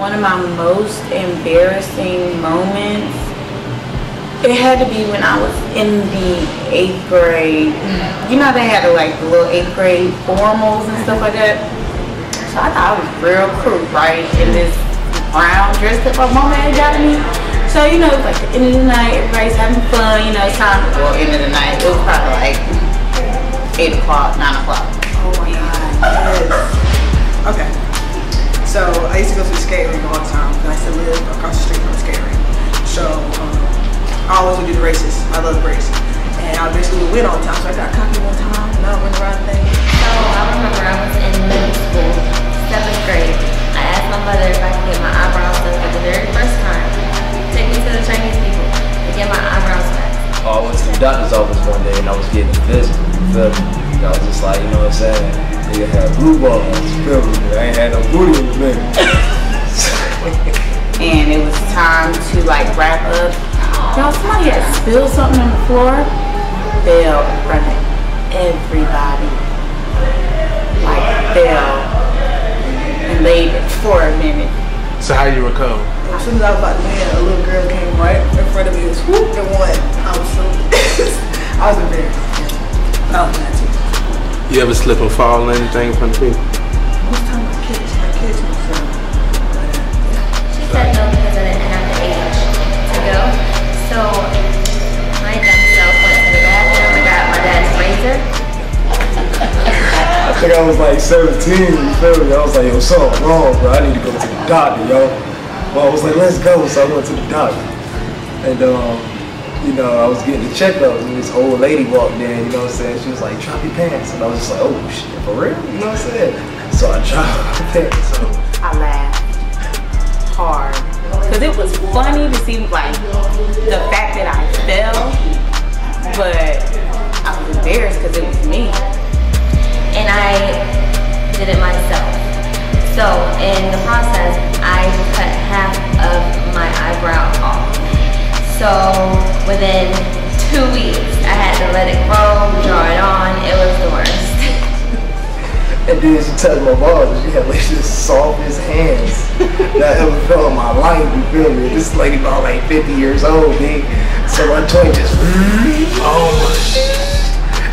One of my most embarrassing moments, it had to be when I was in the 8th grade. You know they had like the little 8th grade formals and stuff like that. So I thought I was real cool, right? In this brown dress that my mama had got me. So, you know, it's like the end of the night, everybody's having fun, you know, it's time, well, end of the night, it was probably like 8 o'clock, 9 o'clock. Oh my God, yes. Okay. So, I used to go to the skate ring all the time. I used to live across the street from the skate ring. So, I always would do the races. I love the race. And I basically would win all the time. So, I got cocky one time, and I went around thing. So, I remember I was in middle school, 7th grade. I asked my mother if I could get my eyebrows done for the very first time. Take me to the Chinese people to get my eyebrows waxed. I went to the doctor's office one day and I was getting a physical. I was just like, you know what I'm saying? Nigga had blue balls, feel me? I ain't had no booty in a minute. And it was time to like wrap up. Y'all, somebody had spilled something on the floor. Fell in front of everybody. Like fell and laid it for a minute. So how you recover? As soon as I was about to win, a little girl came right in front of me and swooped and won. I was so I was embarrassed. I was mad too. You ever slip or fall or anything in front of people? Most time I catch myself. She said no because I didn't have the age to go. So my dumb self went to the bathroom and got my dad's razor. I think I was like 17, you feel me? I was like, yo, something wrong, bro. I need to go to the doctor, yo. Well, I was like, let's go. So I went to the doctor. And, you know, I was getting a checkup and this old lady walked in, you know what I'm saying? She was like, drop your pants. And I was just like, oh, shit, for real? You know what I'm saying? So I dropped my pants. So I laughed hard. Because it was funny to see like the fact that I fell, but I was embarrassed because it was me. And I did it myself. So in the process, I cut half of my eyebrow off. So within 2 weeks, I had to let it grow, draw it on. It was the worst. and then she touched my balls and she had like the softest hands that I ever felt in my life, you feel me? This lady about like 50 years old, man. So my joint just,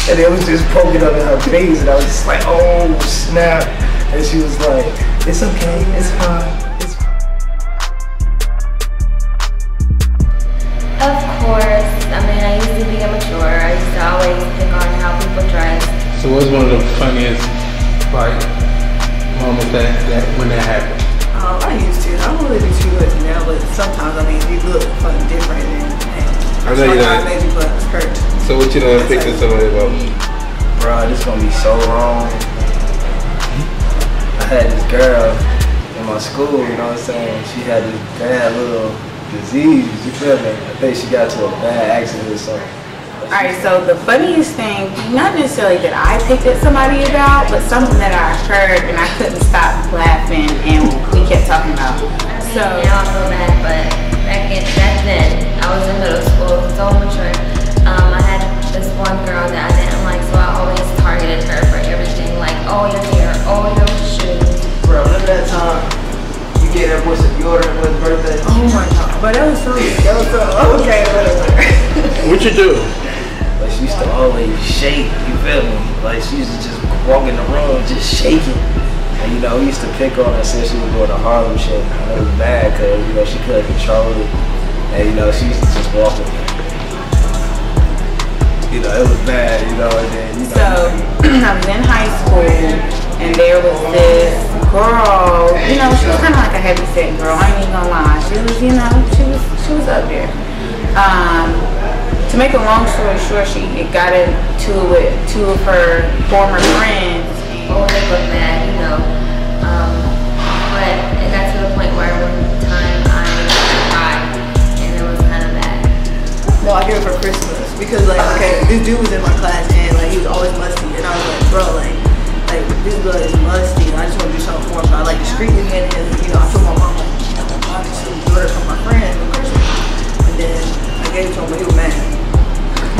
and it was just poking up in her face and I was just like, oh snap. And she was like, it's okay, it's fine, it's fine. Of course, I mean, I used to be immature. I used to always pick on how people dress. So what's one of the funniest, like, moments that when that happened? I used to. I don't really do too much now, but sometimes, I mean, you look fucking different and I know you don't. made you hurt. So what you done picked somebody about? Bro, this gonna be so wrong. I had this girl in my school, you know what I'm saying? She had this bad little disease, you feel me? I think she got to a bad accident or something. Alright, so the funniest thing, not necessarily that I picked at somebody about, but something that I heard and I couldn't stop laughing and we kept talking about. So now I feel bad, but back then, I was in middle school, so immature. I had this one girl that I didn't like, so I always targeted her for everything, like, oh, your hair, oh, your shoes. Bro, remember that time you gave that boy some deodorant for his birthday? Oh my God, but that was so okay, whatever. What you do? Like she used to always shake, you feel me? Like she used to just walk in the room just shaking. And you know, we used to pick on her since she was doing the Harlem shit. And it was bad because, you know, she couldn't control it. And you know, she used to just walk with me. You know, it was bad, you know, and then, you know. So I was in high school and there was this girl, you know, she was kind of like a heavy set girl, I ain't even gonna lie. She was, you know, she was up there. To make a long story short, she got into it with two of her former friends. Oh, they look mad, you know. But it got to the point where one time I cried and it was kind of bad. No, I gave it for Christmas because, like, okay, this dude was in my class and like he was always musty, and I was like, bro, like this blood is musty, and I just want to do something for him. So I like discreetly handed him, you know, I told my mom, like, you know, I'm buying some deodorant from my friend for Christmas, and then I gave it to him, but he was mad.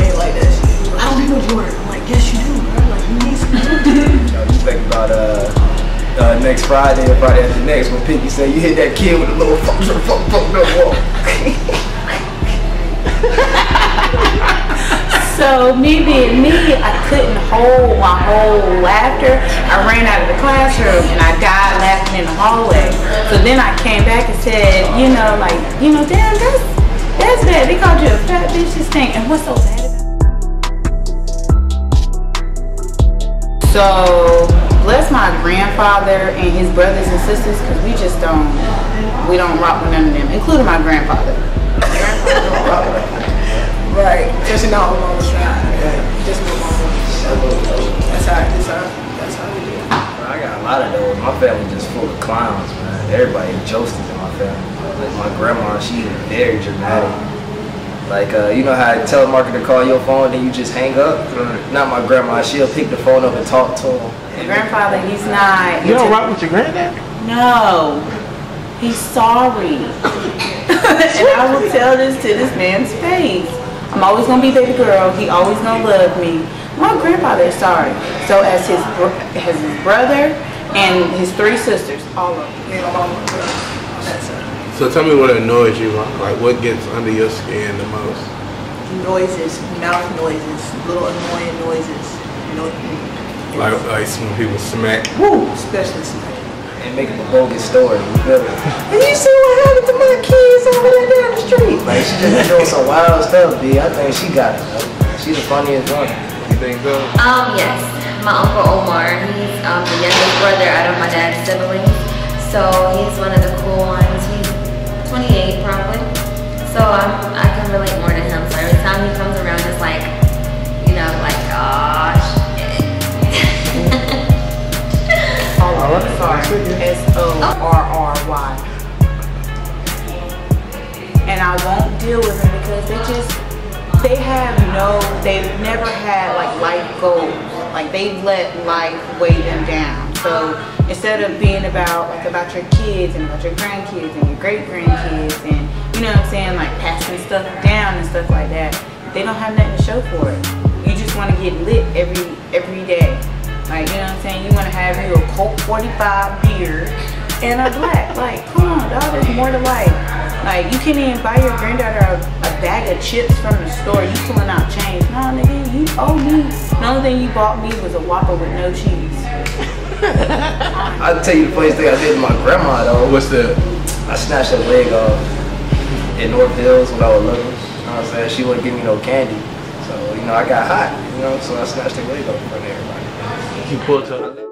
He ain't like that shit. He was like, I don't need no deodorant. I'm like, yes, you do, bro. Like, you need some deodorant. You know, you think about next Friday or Friday after next when Pinky said, you hit that kid with a little fuck no wall. So me being me, I couldn't hold my whole laughter. I ran out of the classroom and I died laughing in the hallway. So then I came back and said, damn, that's bad. They called you a fat bitch this thing. And what's so bad about it? So bless my grandfather and his brothers and sisters, because we don't rock with none of them, including my grandfather. Right. Just not on the side. Just with mama. That's how we do it. I got a lot of those. My family just full of clowns, man. Everybody jokesters in my family. Like my grandma, she's very dramatic. Like, you know how a telemarketer call your phone and you just hang up? Not my grandma. She'll pick the phone up and talk to him. My grandfather, he's not. You don't rock with your granddad? No. He's sorry. And I will tell this to this man's face. I'm always gonna be baby girl. He always gonna love me. My grandfather is sorry. So as his brother and his 3 sisters, all of them. Me and my mama. That's it. So tell me what annoys you, like what gets under your skin the most? Noises, mouth noises, little annoying noises. Like when people smack. Woo, especially smack. And make up a bogus story, you feel me? And you see what happened to my kids over there down the street? Like, she just been doing some wild stuff, B. I think she got it, though. She's the funniest one. You think so? Yes. My uncle Omar, he's the youngest brother out of my dad's siblings. So he's one of the cool ones. He's 28 probably. So I can relate more to him. So every time he comes around, it's like, gosh. Sorry. SORRY. And I won't deal with them because they've never had like life goals. Like they've let life weigh them down. So instead of being about your kids and about your grandkids and your great grandkids and like passing stuff down and stuff like that, they don't have nothing to show for it. You just want to get lit every day. Like, you want to have you a Colt 45 beer and a black. Like, come on, dog, there's more to life. Like, you can't even buy your granddaughter a bag of chips from the store. You pulling out change. No, nigga, you owe me. The only thing you bought me was a Whopper with no cheese. I'll tell you the funniest thing I did to my grandma, though. What's that? I snatched her leg off in North Hills when I was little. You know what I'm saying? She wouldn't give me no candy. So, I got hot, so I snatched her leg off in front of everybody. You pulled her.